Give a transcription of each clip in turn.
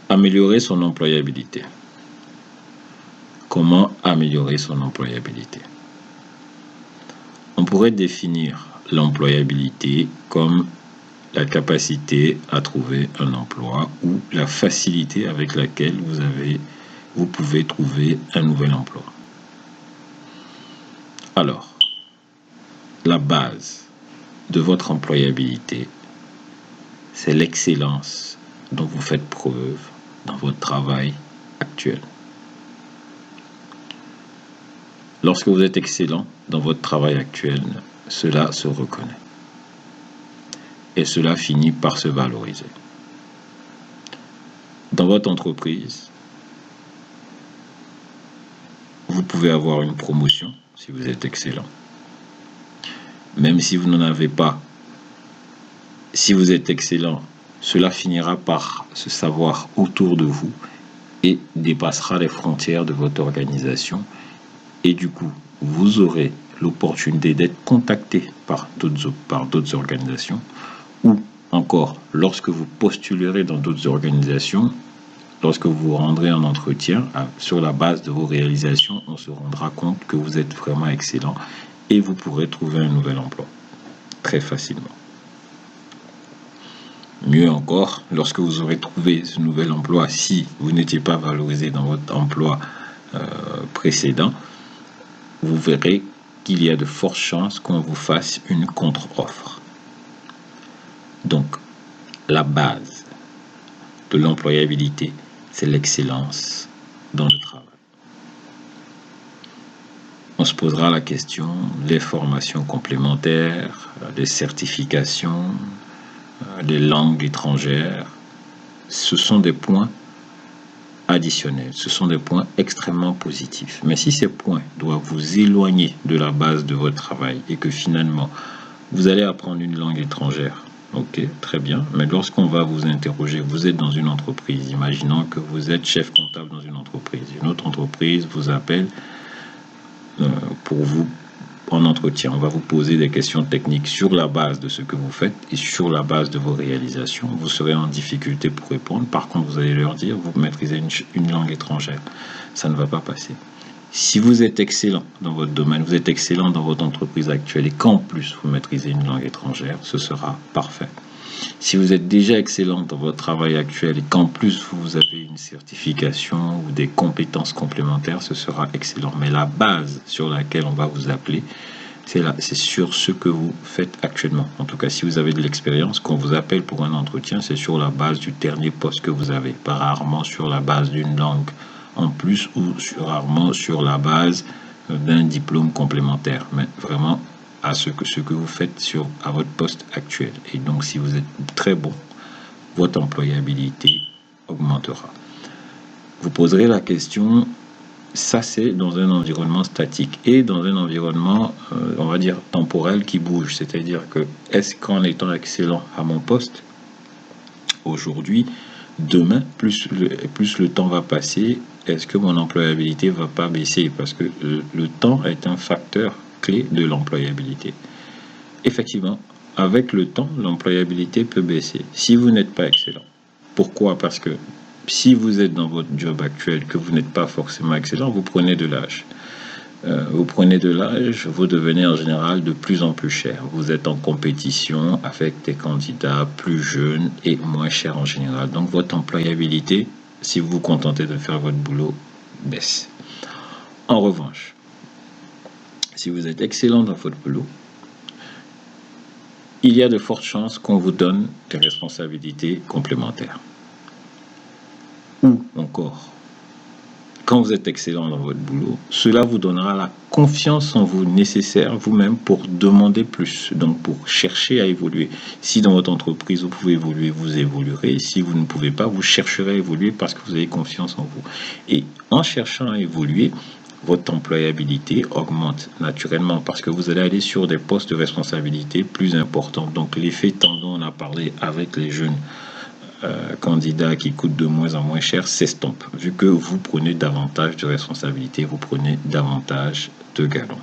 Améliorer son employabilité. Comment améliorer son employabilité? On pourrait définir l'employabilité comme la capacité à trouver un emploi ou la facilité avec laquelle vous pouvez trouver un nouvel emploi. Alors, la base de votre employabilité, c'est l'excellence dont vous faites preuve dans votre travail actuel. Lorsque vous êtes excellent dans votre travail actuel, cela se reconnaît. Et cela finit par se valoriser. Dans votre entreprise, vous pouvez avoir une promotion si vous êtes excellent. Même si vous n'en avez pas, si vous êtes excellent, cela finira par se savoir autour de vous et dépassera les frontières de votre organisation. Et du coup, vous aurez l'opportunité d'être contacté par d'autres organisations, ou encore lorsque vous postulerez dans d'autres organisations, lorsque vous vous rendrez en entretien, sur la base de vos réalisations, on se rendra compte que vous êtes vraiment excellent et vous pourrez trouver un nouvel emploi très facilement. Mieux encore, lorsque vous aurez trouvé ce nouvel emploi, si vous n'étiez pas valorisé dans votre emploi précédent, vous verrez qu'il y a de fortes chances qu'on vous fasse une contre-offre. Donc, la base de l'employabilité, c'est l'excellence dans le travail. On se posera la question des formations complémentaires, des certifications, des langues étrangères. Ce sont des points additionnels, ce sont des points extrêmement positifs. Mais si ces points doivent vous éloigner de la base de votre travail et que finalement vous allez apprendre une langue étrangère, ok, très bien, mais lorsqu'on va vous interroger, vous êtes dans une entreprise, imaginons que vous êtes chef comptable dans une autre entreprise vous appelle pour vous en entretien. On va vous poser des questions techniques sur la base de ce que vous faites et sur la base de vos réalisations. Vous serez en difficulté pour répondre. Par contre, vous allez leur dire, vous maîtrisez une langue étrangère. Ça ne va pas passer. Si vous êtes excellent dans votre domaine, vous êtes excellent dans votre entreprise actuelle et qu'en plus vous maîtrisez une langue étrangère, ce sera parfait. Si vous êtes déjà excellent dans votre travail actuel et qu'en plus vous avez une certification ou des compétences complémentaires, ce sera excellent. Mais la base sur laquelle on va vous appeler, c'est sur ce que vous faites actuellement. En tout cas, si vous avez de l'expérience, qu'on vous appelle pour un entretien, c'est sur la base du dernier poste que vous avez, pas rarement sur la base d'une langue en plus ou rarement sur la base d'un diplôme complémentaire, mais vraiment à ce que vous faites à votre poste actuel. Et donc, si vous êtes très bon, votre employabilité augmentera. Vous poserez la question, ça c'est dans un environnement statique et dans un environnement, on va dire, temporel qui bouge. C'est-à-dire que, est-ce qu'en étant excellent à mon poste, aujourd'hui, demain, plus le temps va passer, est-ce que mon employabilité va pas baisser? Parce que le temps est un facteur clé de l'employabilité. Effectivement, avec le temps, l'employabilité peut baisser si vous n'êtes pas excellent. Pourquoi? Parce que si vous êtes dans votre job actuel, que vous n'êtes pas forcément excellent, vous prenez de l'âge. Vous devenez en général de plus en plus cher. Vous êtes en compétition avec des candidats plus jeunes et moins chers en général. Donc votre employabilité, si vous vous contentez de faire votre boulot, baisse. En revanche, si vous êtes excellent dans votre boulot, il y a de fortes chances qu'on vous donne des responsabilités complémentaires. Ou encore, quand vous êtes excellent dans votre boulot, cela vous donnera la confiance en vous nécessaire vous-même pour demander plus, donc pour chercher à évoluer. Si dans votre entreprise vous pouvez évoluer, vous évoluerez. Si vous ne pouvez pas, vous chercherez à évoluer parce que vous avez confiance en vous. Et en cherchant à évoluer, votre employabilité augmente naturellement parce que vous allez aller sur des postes de responsabilité plus importants. Donc l'effet tendon, on a parlé avec les jeunes candidats qui coûtent de moins en moins cher s'estompe. Vu que vous prenez davantage de responsabilités, vous prenez davantage de galons.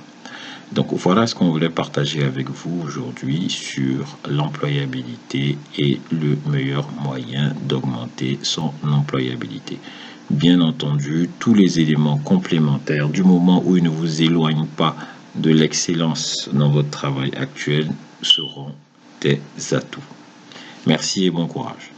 Donc voilà ce qu'on voulait partager avec vous aujourd'hui sur l'employabilité et le meilleur moyen d'augmenter son employabilité. Bien entendu, tous les éléments complémentaires, du moment où ils ne vous éloignent pas de l'excellence dans votre travail actuel, seront des atouts. Merci et bon courage.